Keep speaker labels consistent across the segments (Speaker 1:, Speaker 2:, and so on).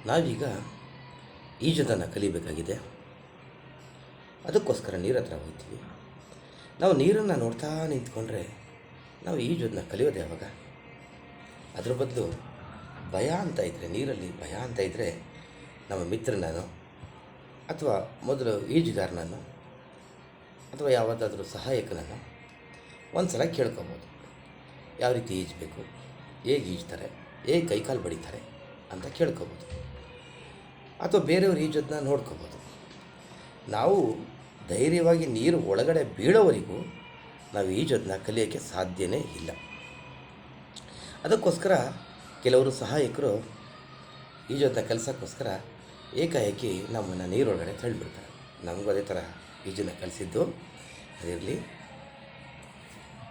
Speaker 1: ನಾವೀಗ ಈಜೋದನ್ನು ಕಲಿಬೇಕಾಗಿದೆ. ಅದಕ್ಕೋಸ್ಕರ ನೀರ ಹತ್ರ ಹೋಗ್ತೀವಿ. ನಾವು ನೀರನ್ನು ನೋಡ್ತಾ ನಿಂತ್ಕೊಂಡ್ರೆ ನಾವು ಈಜೋದನ್ನ ಕಲಿಯೋದು ಯಾವಾಗ? ಅದ್ರ ಬದಲು ಭಯ ಅಂತ ಇದ್ದರೆ, ನೀರಲ್ಲಿ ಭಯ ಅಂತ ಇದ್ದರೆ ನಮ್ಮ ಮಿತ್ರನೋ ಅಥವಾ ಮೊದಲು ಈಜುಗಾರನನ್ನು ಅಥವಾ ಯಾವುದಾದ್ರೂ ಸಹಾಯಕನನ್ನು ಒಂದು ಸಲ ಕೇಳ್ಕೊಬೋದು. ಯಾವ ರೀತಿ ಈಜಬೇಕು, ಹೇಗೆ ಈಜ್ತಾರೆ, ಹೇಗೆ ಕೈಕಾಲು ಬಡಿತಾರೆ ಅಂತ ಕೇಳ್ಕೊಬೋದು. ಅಥವಾ ಬೇರೆಯವರು ಈಜೋದನ್ನ ನೋಡ್ಕೋಬೋದು. ನಾವು ಧೈರ್ಯವಾಗಿ ನೀರು ಒಳಗಡೆ ಬೀಳೋವರೆಗೂ ನಾವು ಈಜೋದನ್ನ ಕಲಿಯೋಕ್ಕೆ ಸಾಧ್ಯವೇ ಇಲ್ಲ. ಅದಕ್ಕೋಸ್ಕರ ಕೆಲವರು ಸಹಾಯಕರು ಈಜೋದನ್ನ ಕಲಿಸೋಕ್ಕೋಸ್ಕರ ಏಕಾಏಕಿ ನಮ್ಮನ್ನು ನೀರೊಳಗಡೆ ತಳ್ಳಿಬಿಡ್ತಾರೆ. ನಮಗೂ ಅದೇ ಥರ ಈಜನ್ನು ಕಲಿಸಿದ್ದು ಅದಿರಲಿ.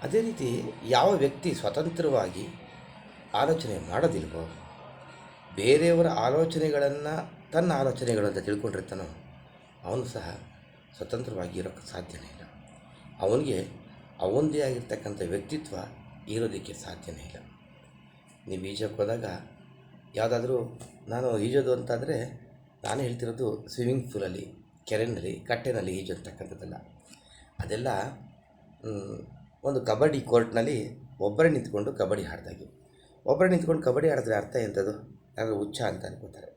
Speaker 1: ಅದೇ ರೀತಿ ಯಾವ ವ್ಯಕ್ತಿ ಸ್ವತಂತ್ರವಾಗಿ ಆಲೋಚನೆ ಮಾಡೋದಿಲ್ವೋ, ಬೇರೆಯವರ ಆಲೋಚನೆಗಳನ್ನು ತನ್ನ ಆಲೋಚನೆಗಳು ಅಂತ ತಿಳ್ಕೊಂಡಿರ್ತಾನೋ, ಅವನು ಸಹ ಸ್ವತಂತ್ರವಾಗಿ ಇರೋಕ್ಕೆ ಸಾಧ್ಯವೇ ಇಲ್ಲ. ಅವನಿಗೆ ಅವನದೇ ಆಗಿರ್ತಕ್ಕಂಥ ವ್ಯಕ್ತಿತ್ವ ಇರೋದಕ್ಕೆ ಸಾಧ್ಯವೇ ಇಲ್ಲ. ನೀವು ಈಜೋಕ್ಕೆ ಹೋದಾಗ ಯಾವುದಾದ್ರೂ ನಾನು ಈಜೋದು ಅಂತಾದರೆ ನಾನು ಹೇಳ್ತಿರೋದು ಸ್ವಿಮ್ಮಿಂಗ್ ಪೂಲಲ್ಲಿ, ಕೆರೆಯಲ್ಲಿ, ಕಟ್ಟೆನಲ್ಲಿ ಈಜು ಅಂತಕ್ಕಂಥದ್ದಲ್ಲ. ಅದೆಲ್ಲ ಒಂದು ಕಬಡ್ಡಿ ಕೋರ್ಟ್ನಲ್ಲಿ ಒಬ್ಬರೇ ನಿಂತ್ಕೊಂಡು ಕಬಡ್ಡಿ ಆಡ್ದಾಗೆ. ಒಬ್ಬರೇ ನಿಂತ್ಕೊಂಡು ಕಬಡ್ಡಿ ಆಡಿದ್ರೆ ಅರ್ಥ ಎಂಥದ್ದು? ಯಾರು ಹುಚ್ಚ ಅಂತ ಅನ್ಕೋತಾರೆ.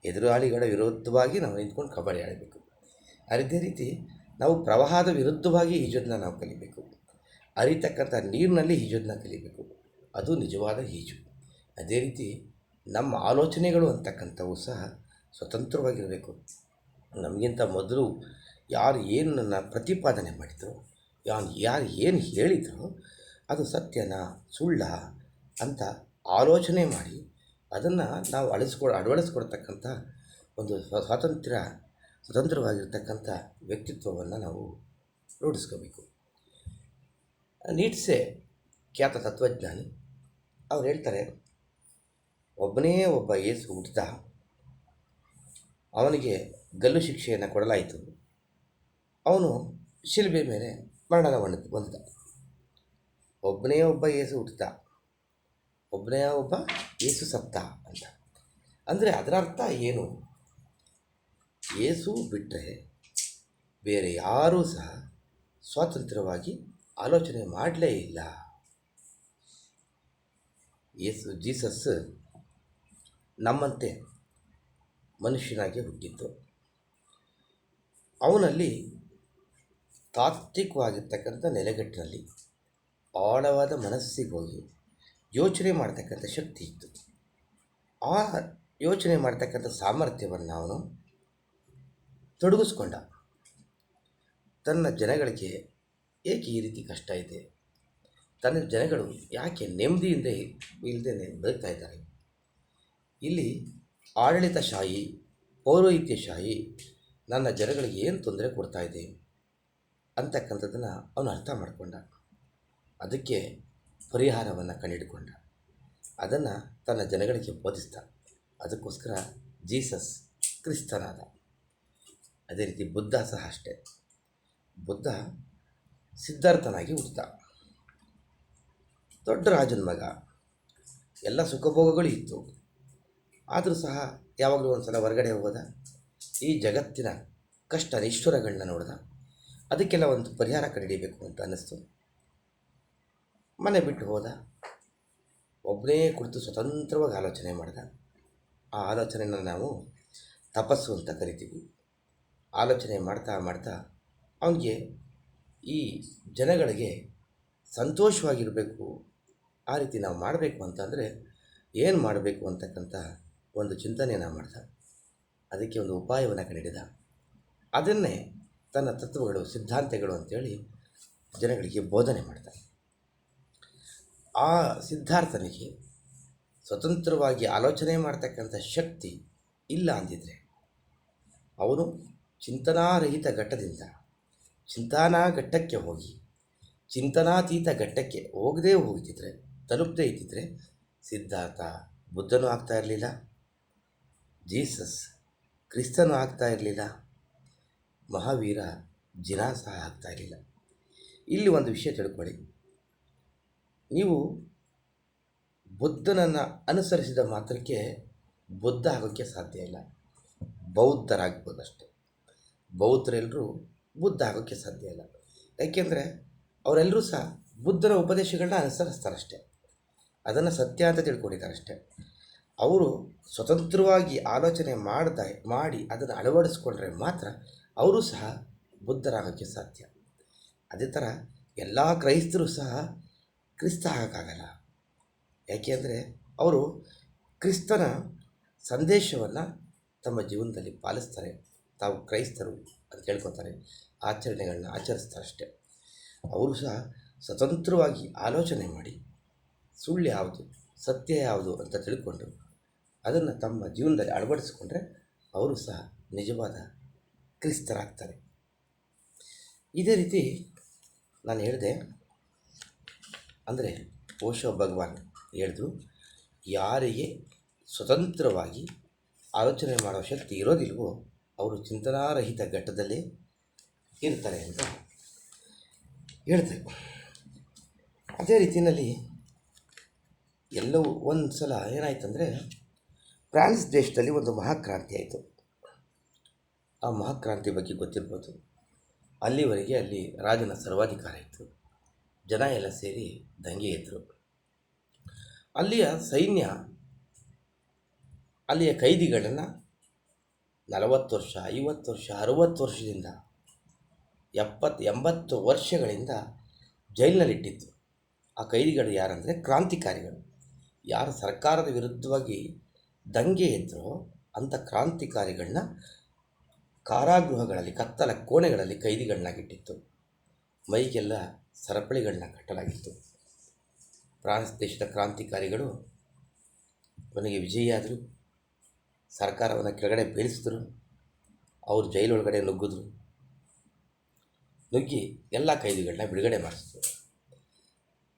Speaker 1: ಎದುರಾಳಿಗಳ ವಿರುದ್ಧವಾಗಿ ನಾವು ನಿಂತ್ಕೊಂಡು ಕಬಡ್ಡಿ ಆಡಬೇಕು. ಅದೇ ರೀತಿ ನಾವು ಪ್ರವಾಹದ ವಿರುದ್ಧವಾಗಿ ಈಜೋದನ್ನ ನಾವು ಕಲಿಬೇಕು. ಹರಿತಕ್ಕಂಥ ನೀರಿನಲ್ಲಿ ಈಜೋದನ್ನ ಕಲಿಬೇಕು. ಅದು ನಿಜವಾದ ಈಜು. ಅದೇ ರೀತಿ ನಮ್ಮ ಆಲೋಚನೆಗಳು ಅಂತಕ್ಕಂಥವು ಸಹ ಸ್ವತಂತ್ರವಾಗಿರಬೇಕು. ನಮಗಿಂತ ಮೊದಲು ಯಾರು ಏನನ್ನು ಪ್ರತಿಪಾದನೆ ಮಾಡಿದ್ರು, ಯಾರು ಏನು ಹೇಳಿದ್ರು, ಅದು ಸತ್ಯನಾ ಸುಳ್ಳ ಅಂತ ಆಲೋಚನೆ ಮಾಡಿ ಅದನ್ನು ನಾವು ಅಳವಡಿಸ್ಕೊಡ್ತಕ್ಕಂಥ ಒಂದು ಸ್ವತಂತ್ರವಾಗಿರ್ತಕ್ಕಂಥ ವ್ಯಕ್ತಿತ್ವವನ್ನು ನಾವು ರೂಢಿಸ್ಕೋಬೇಕು. ನೀಟ್ಸೆ ಖ್ಯಾತ ತತ್ವಜ್ಞಾನಿ ಅವ್ರು ಹೇಳ್ತಾರೆ, ಒಬ್ಬನೇ ಒಬ್ಬ ಯೇಸು ಹುಟ್ಟಿದ, ಅವನಿಗೆ ಗಲ್ಲು ಶಿಕ್ಷೆಯನ್ನು ಕೊಡಲಾಯಿತು, ಅವನು ಶಿಲುಬೆ ಮೇಲೆ ಮರಣದ ಹೊಂದಿದ. ಒಬ್ಬನೇ ಒಬ್ಬ ಯೇಸು ಹುಟ್ಟಿದ, ಒಬ್ಬನೇ ಒಬ್ಬ ಯೇಸು ಸತ್ತ ಅಂತ. ಅಂದರೆ ಅದರ ಅರ್ಥ ಏನು? ಯೇಸು ಬಿಟ್ಟರೆ ಬೇರೆ ಯಾರೂ ಸಹ ಸ್ವತಂತ್ರವಾಗಿ ಆಲೋಚನೆ ಮಾಡಲೇ ಇಲ್ಲ. ಜೀಸಸ್ ನಮ್ಮಂತೆ ಮನುಷ್ಯನಾಗಿ ಹುಟ್ಟಿದ್ದು. ಅವನಲ್ಲಿ ತಾತ್ವಿಕವಾಗಿರ್ತಕ್ಕಂಥ ನೆಲೆಗಟ್ಟಿನಲ್ಲಿ ಆಳವಾದ ಮನಸ್ಸಿಗೆ ಹೋಗಿ ಯೋಚನೆ ಮಾಡ್ತಕ್ಕಂಥ ಶಕ್ತಿ ಇತ್ತು. ಆ ಯೋಚನೆ ಮಾಡ್ತಕ್ಕಂಥ ಸಾಮರ್ಥ್ಯವನ್ನು ಅವನು ತೊಡಗಿಸ್ಕೊಂಡ. ತನ್ನ ಜನಗಳಿಗೆ ಏಕೆ ಈ ರೀತಿ ಕಷ್ಟ ಇದೆ, ತನ್ನ ಜನಗಳು ಯಾಕೆ ನೆಮ್ಮದಿಯಿಂದ ಇಲ್ಲದೆ ಬದುಕ್ತಾ ಇದ್ದಾರೆ, ಇಲ್ಲಿ ಆಡಳಿತಶಾಹಿ, ಪೌರೋಹಿತ್ಯಶಾಹಿ ನನ್ನ ಜನಗಳಿಗೆ ಏನು ತೊಂದರೆ ಕೊಡ್ತಾ ಇದೆ ಅಂತಕ್ಕಂಥದ್ದನ್ನು ಅವನು ಅರ್ಥ ಮಾಡಿಕೊಂಡ. ಅದಕ್ಕೆ ಪರಿಹಾರವನ್ನು ಕಂಡುಹಿಡ್ಕೊಂಡ. ಅದನ್ನು ತನ್ನ ಜನಗಳಿಗೆ ಬೋಧಿಸ್ದ. ಅದಕ್ಕೋಸ್ಕರ ಜೀಸಸ್ ಕ್ರಿಸ್ತನಾದ. ಅದೇ ರೀತಿ ಬುದ್ಧ ಸಹ ಅಷ್ಟೇ. ಬುದ್ಧ ಸಿದ್ಧಾರ್ಥನಾಗಿ ಹುಟ್ಟಿದ. ದೊಡ್ಡ ರಾಜನ ಮಗ, ಎಲ್ಲ ಸುಖಭೋಗಗಳು ಇತ್ತು. ಆದರೂ ಸಹ ಯಾವಾಗಲೂ ಒಂದು ಸಲ ಹೊರಗಡೆ ಹೋದ, ಈ ಜಗತ್ತಿನ ಕಷ್ಟ ನಿಷ್ಠುರಗಳನ್ನ ನೋಡ್ದ. ಅದಕ್ಕೆಲ್ಲ ಒಂದು ಪರಿಹಾರ ಕಂಡುಹಿಡಿಯಬೇಕು ಅಂತ ಅನ್ನಿಸ್ತು. ಮನೆ ಬಿಟ್ಟು ಹೋದ. ಒಬ್ಬನೇ ಕುಳಿತು ಸ್ವತಂತ್ರವಾಗಿ ಆಲೋಚನೆ ಮಾಡಿದ. ಆ ಆಲೋಚನೆಯನ್ನು ನಾವು ತಪಸ್ಸು ಅಂತ ಕರಿತೀವಿ. ಆಲೋಚನೆ ಮಾಡ್ತಾ ಮಾಡ್ತಾ ಅವನಿಗೆ ಈ ಜನಗಳಿಗೆ ಸಂತೋಷವಾಗಿರಬೇಕು, ಆ ರೀತಿ ನಾವು ಮಾಡಬೇಕು ಅಂತಂದರೆ ಏನು ಮಾಡಬೇಕು ಅಂತಕ್ಕಂಥ ಒಂದು ಚಿಂತನೆಯನ್ನು ಮಾಡ್ದ. ಅದಕ್ಕೆ ಒಂದು ಉಪಾಯವನ್ನು ಕಂಡುಹಿಡಿದ. ಅದನ್ನೇ ತನ್ನ ತತ್ವಗಳು, ಸಿದ್ಧಾಂತಗಳು ಅಂತೇಳಿ ಜನಗಳಿಗೆ ಬೋಧನೆ ಮಾಡ್ದ. ಆ ಸಿದ್ಧಾರ್ಥನಿಗೆ ಸ್ವತಂತ್ರವಾಗಿ ಆಲೋಚನೆ ಮಾಡ್ತಕ್ಕಂಥ ಶಕ್ತಿ ಇಲ್ಲ ಅಂದಿದ್ರೆ, ಅವನು ಚಿಂತನಾರಹಿತ ಘಟ್ಟದಿಂದ ಚಿಂತನಾ ಘಟ್ಟಕ್ಕೆ ಹೋಗಿ ಚಿಂತನಾತೀತ ಘಟ್ಟಕ್ಕೆ ತಲುಪದೇ ಇದ್ದಿದ್ರೆ ಸಿದ್ಧಾರ್ಥ ಬುದ್ಧನೂ ಆಗ್ತಾ ಇರಲಿಲ್ಲ, ಜೀಸಸ್ ಕ್ರಿಸ್ತನೂ ಆಗ್ತಾ ಇರಲಿಲ್ಲ, ಮಹಾವೀರ ಜಿನಾ ಸಹ ಆಗ್ತಾ ಇರಲಿಲ್ಲ. ಇಲ್ಲಿ ಒಂದು ವಿಷಯ ತಿಳ್ಕೊಳ್ಳಿ. ನೀವು ಬುದ್ಧನನ್ನು ಅನುಸರಿಸಿದ ಮಾತ್ರಕ್ಕೆ ಬುದ್ಧ ಆಗೋಕ್ಕೆ ಸಾಧ್ಯ ಇಲ್ಲ, ಬೌದ್ಧರಾಗ್ಬೋದು ಅಷ್ಟೆ. ಬೌದ್ಧರೆಲ್ಲರೂ ಬುದ್ಧ ಆಗೋಕ್ಕೆ ಸಾಧ್ಯ ಇಲ್ಲ. ಯಾಕೆಂದರೆ ಅವರೆಲ್ಲರೂ ಸಹ ಬುದ್ಧನ ಉಪದೇಶಗಳನ್ನ ಅನುಸರಿಸ್ತಾರಷ್ಟೆ, ಅದನ್ನು ಸತ್ಯ ಅಂತ ತಿಳ್ಕೊಂಡಿದ್ದಾರಷ್ಟೆ. ಅವರು ಸ್ವತಂತ್ರವಾಗಿ ಆಲೋಚನೆ ಮಾಡಿ ಅದನ್ನು ಅಳವಡಿಸ್ಕೊಂಡ್ರೆ ಮಾತ್ರ ಅವರು ಸಹ ಬುದ್ಧರಾಗೋಕ್ಕೆ ಸಾಧ್ಯ. ಅದೇ ಥರ ಎಲ್ಲ ಕ್ರೈಸ್ತರು ಸಹ ಕ್ರಿಸ್ತ ಆಗೋಕ್ಕಾಗಲ್ಲ. ಯಾಕೆಂದರೆ ಅವರು ಕ್ರಿಸ್ತನ ಸಂದೇಶವನ್ನು ತಮ್ಮ ಜೀವನದಲ್ಲಿ ಪಾಲಿಸ್ತಾರೆ, ತಾವು ಕ್ರೈಸ್ತರು ಅಂತ ಹೇಳ್ಕೊತಾರೆ, ಆಚರಣೆಗಳನ್ನ ಆಚರಿಸ್ತಾರಷ್ಟೆ. ಅವರು ಸಹ ಸ್ವತಂತ್ರವಾಗಿ ಆಲೋಚನೆ ಮಾಡಿ ಸುಳ್ಳು ಯಾವುದು ಸತ್ಯ ಯಾವುದು ಅಂತ ತಿಳ್ಕೊಂಡು ಅದನ್ನು ತಮ್ಮ ಜೀವನದಲ್ಲಿ ಅಳವಡಿಸ್ಕೊಂಡ್ರೆ ಅವರು ಸಹ ನಿಜವಾದ ಕ್ರಿಸ್ತರಾಗ್ತಾರೆ. ಇದೇ ರೀತಿ ನಾನು ಹೇಳಿದೆ, ಅಂದರೆ ಓಶೋ ಭಗವಾನ್ ಹೇಳಿದ್ರು, ಯಾರಿಗೆ ಸ್ವತಂತ್ರವಾಗಿ ಆಲೋಚನೆ ಮಾಡೋ ಶಕ್ತಿ ಇರೋದಿಲ್ವೋ ಅವರು ಚಿಂತನಾರಹಿತ ಘಟ್ಟದಲ್ಲೇ ಇರ್ತಾರೆ ಅಂತ ಹೇಳ್ತಾರೆ. ಅದೇ ರೀತಿಯಲ್ಲಿ ಎಲ್ಲವೂ ಒಂದು ಸಲ ಏನಾಯ್ತಂದರೆ, ಫ್ರಾನ್ಸ್ ದೇಶದಲ್ಲಿ ಒಂದು ಮಹಾಕ್ರಾಂತಿ ಆಯಿತು. ಆ ಮಹಾಕ್ರಾಂತಿ ಬಗ್ಗೆ ಗೊತ್ತಿರ್ಬೋದು. ಅಲ್ಲಿವರೆಗೆ ಅಲ್ಲಿ ರಾಜನ ಸರ್ವಾಧಿಕಾರ ಇತ್ತು. ಜನ ಎಲ್ಲ ಸೇರಿ ದಂಗೆ ಎದ್ರು. ಅಲ್ಲಿಯ ಸೈನ್ಯ ಅಲ್ಲಿಯ ಕೈದಿಗಳನ್ನು 40 ವರ್ಷ, 50 ವರ್ಷ, 60 ವರ್ಷದಿಂದ 70-80 ವರ್ಷಗಳಿಂದ ಜೈಲಿನಲ್ಲಿಟ್ಟಿತ್ತು. ಆ ಕೈದಿಗಳು ಯಾರಂದರೆ ಕ್ರಾಂತಿಕಾರಿಗಳು. ಯಾರು ಸರ್ಕಾರದ ವಿರುದ್ಧವಾಗಿ ದಂಗೆ ಎದ್ದರೋ ಅಂಥ ಕ್ರಾಂತಿಕಾರಿಗಳನ್ನ ಕಾರಾಗೃಹಗಳಲ್ಲಿ, ಕತ್ತಲ ಕೋಣೆಗಳಲ್ಲಿ ಕೈದಿಗಳನ್ನಾಗಿಟ್ಟಿತ್ತು. ಮೈಗೆಲ್ಲ ಸರಪಳಿಗಳನ್ನ ಕಟ್ಟಲಾಗಿತ್ತು. ಫ್ರಾನ್ಸ್ ದೇಶದ ಕ್ರಾಂತಿಕಾರಿಗಳು ಕೊನೆಗೆ ವಿಜಯಿಯಾದರು. ಸರ್ಕಾರವನ್ನು ಕೆಳಗಡೆ ಬೀಳಿಸಿದ್ರು. ಅವರು ಜೈಲೊಳಗಡೆ ನುಗ್ಗಿ ಎಲ್ಲ ಕೈದಿಗಳನ್ನ ಬಿಡುಗಡೆ ಮಾಡಿಸಿದ್ರು.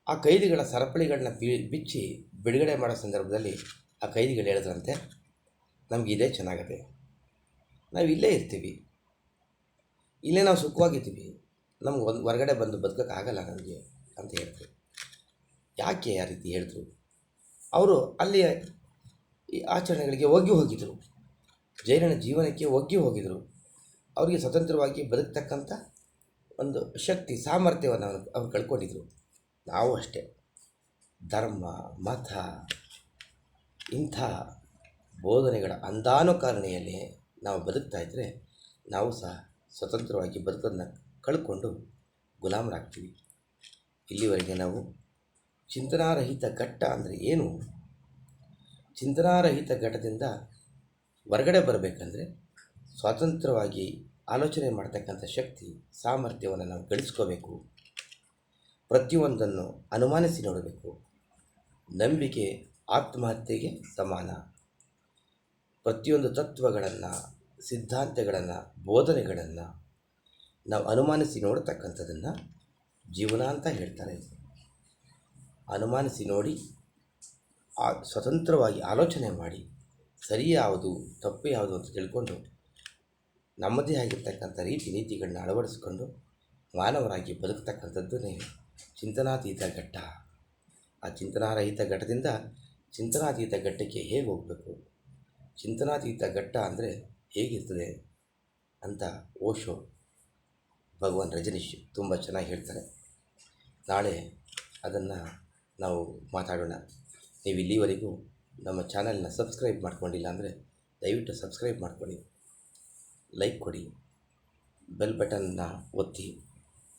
Speaker 1: ಆ ಕೈದಿಗಳ ಸರಪಳಿಗಳನ್ನ ಬಿಚ್ಚಿ ಬಿಡುಗಡೆ ಮಾಡೋ ಸಂದರ್ಭದಲ್ಲಿ ಆ ಕೈದಿಗಳು ಹೇಳಿದ್ರಂತೆ, ನಮಗೆ ಇದೇ ಚೆನ್ನಾಗದೆ, ನಾವು ಇಲ್ಲೇ ಇರ್ತೀವಿ, ಇಲ್ಲೇ ನಾವು ಸುಖವಾಗಿದ್ದೀವಿ, ನಮ್ಗೆ ಹೊರಗಡೆ ಬಂದು ಬದುಕೋಕ್ಕಾಗಲ್ಲ ನನಗೆ ಅಂತ ಹೇಳಿದ್ರು. ಯಾಕೆ ಆ ರೀತಿ ಹೇಳಿದ್ರು? ಅವರು ಅಲ್ಲಿಯ ಈ ಆಚರಣೆಗಳಿಗೆ ಹೋಗಿದ್ದರು, ಜೈಲಿನ ಜೀವನಕ್ಕೆ ಹೋಗಿದ್ದರು. ಅವರಿಗೆ ಸ್ವತಂತ್ರವಾಗಿ ಬದುಕ್ತಕ್ಕಂಥ ಒಂದು ಶಕ್ತಿ, ಸಾಮರ್ಥ್ಯವನ್ನು ಅವ್ರು ಕಳ್ಕೊಂಡಿದ್ರು. ನಾವು ಅಷ್ಟೇ, ಧರ್ಮ, ಮತ, ಇಂಥ ಬೋಧನೆಗಳ ಅಂಧಾನುಕರಣೆಯಲ್ಲಿ ನಾವು ಬದುಕ್ತಾ ಇದ್ದರೆ ನಾವು ಸಹ ಸ್ವತಂತ್ರವಾಗಿ ಬದುಕೋದನ್ನ ಕಳ್ಕೊಂಡು ಗುಲಾಮರಾಗ್ತೀವಿ. ಇಲ್ಲಿವರೆಗೆ ನಾವು ಚಿಂತನಾರಹಿತ ಘಟ್ಟ ಅಂದರೆ ಏನು, ಚಿಂತನಾರಹಿತ ಘಟ್ಟದಿಂದ ಹೊರಗಡೆ ಬರಬೇಕಂದ್ರೆ ಸ್ವತಂತ್ರವಾಗಿ ಆಲೋಚನೆ ಮಾಡ್ತಕ್ಕಂಥ ಶಕ್ತಿ, ಸಾಮರ್ಥ್ಯವನ್ನು ನಾವು ಗಳಿಸ್ಕೋಬೇಕು. ಪ್ರತಿಯೊಂದನ್ನು ಅನುಮಾನಿಸಿ ನೋಡಬೇಕು. ನಂಬಿಕೆ ಆತ್ಮಹತ್ಯೆಗೆ ಸಮಾನ. ಪ್ರತಿಯೊಂದು ತತ್ವಗಳನ್ನು, ಸಿದ್ಧಾಂತಗಳನ್ನು, ಬೋಧನೆಗಳನ್ನು ನಾವು ಅನುಮಾನಿಸಿ ನೋಡ್ತಕ್ಕಂಥದ್ದನ್ನು ಜೀವನ ಅಂತ ಹೇಳ್ತಾರೆ. ಅನುಮಾನಿಸಿ ನೋಡಿ ಸ್ವತಂತ್ರವಾಗಿ ಆಲೋಚನೆ ಮಾಡಿ ಸರಿ ಯಾವುದು ತಪ್ಪು ಯಾವುದು ಅಂತ ತಿಳ್ಕೊಂಡು ನಮ್ಮದೇ ಆಗಿರ್ತಕ್ಕಂಥ ರೀತಿ ನೀತಿಗಳನ್ನ ಅಳವಡಿಸ್ಕೊಂಡು ಮಾನವರಾಗಿ ಬದುಕ್ತಕ್ಕಂಥದ್ದು ಚಿಂತನಾತೀತ ಘಟ್ಟ. ಆ ಚಿಂತನಾರಹಿತ ಘಟ್ಟದಿಂದ ಚಿಂತನಾತೀತ ಘಟ್ಟಕ್ಕೆ ಹೇಗೆ ಹೋಗಬೇಕು, ಚಿಂತನಾತೀತ ಘಟ್ಟ ಅಂದರೆ ಹೇಗಿರ್ತದೆ ಅಂತ ಓಶೋ ಭಗವಾನ್ ರಜನೀಶ್ ತುಂಬ ಚೆನ್ನಾಗಿ ಹೇಳ್ತಾರೆ. ನಾಳೆ ಅದನ್ನು ನಾವು ಮಾತಾಡೋಣ. ನೀವು ಇಲ್ಲಿವರೆಗೂ ನಮ್ಮ ಚಾನಲ್ನ ಸಬ್ಸ್ಕ್ರೈಬ್ ಮಾಡ್ಕೊಂಡಿಲ್ಲ ಅಂದರೆ ದಯವಿಟ್ಟು ಸಬ್ಸ್ಕ್ರೈಬ್ ಮಾಡ್ಕೊಳ್ಳಿ, ಲೈಕ್ ಕೊಡಿ, ಬೆಲ್ ಬಟನ್ನ ಒತ್ತಿ.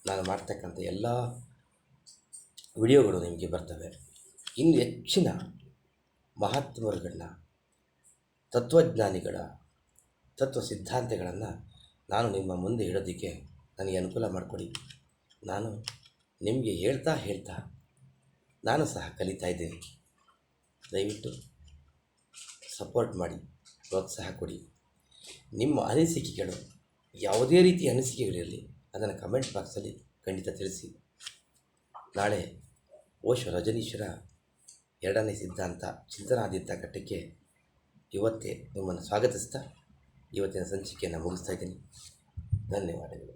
Speaker 1: ನಾನು ಮಾಡ್ತಕ್ಕಂಥ ಎಲ್ಲ ವಿಡಿಯೋಗಳು ನಿಮಗೆ ಬರ್ತವೆ. ಇನ್ನು ಹೆಚ್ಚಿನ ಮಹಾತ್ಮರುಗಳನ್ನ, ತತ್ವಜ್ಞಾನಿಗಳ ತತ್ವ ಸಿದ್ಧಾಂತಗಳನ್ನು ನಾನು ನಿಮ್ಮ ಮುಂದೆ ಇಡೋದಕ್ಕೆ ನನಗೆ ಅನುಕೂಲ ಮಾಡಿಕೊಡಿ. ನಾನು ನಿಮಗೆ ಹೇಳ್ತಾ ನಾನು ಸಹ ಕಲಿತಾ ಇದ್ದೀನಿ. ದಯವಿಟ್ಟು ಸಪೋರ್ಟ್ ಮಾಡಿ, ಪ್ರೋತ್ಸಾಹ ಕೊಡಿ. ನಿಮ್ಮ ಅನಿಸಿಕೆಗಳು, ಯಾವುದೇ ರೀತಿಯ ಅನಿಸಿಕೆಗಳಿರಲಿ, ಅದನ್ನು ಕಮೆಂಟ್ ಬಾಕ್ಸಲ್ಲಿ ಖಂಡಿತ ತಿಳಿಸಿ. ನಾಳೆ ಓಶೋ ರಜನೀಶ್ವರ 2ನೇ ಸಿದ್ಧಾಂತ ಚಿಂತನಾತೀತ ಘಟ್ಟಕ್ಕೆ ಇವತ್ತೇ ನಿಮ್ಮನ್ನು ಸ್ವಾಗತಿಸ್ತಾ ಇವತ್ತಿನ ಸಂಚಿಕೆಯನ್ನು ಮುಗಿಸ್ತಾ ಇದ್ದೀನಿ. ಧನ್ಯವಾದಗಳು.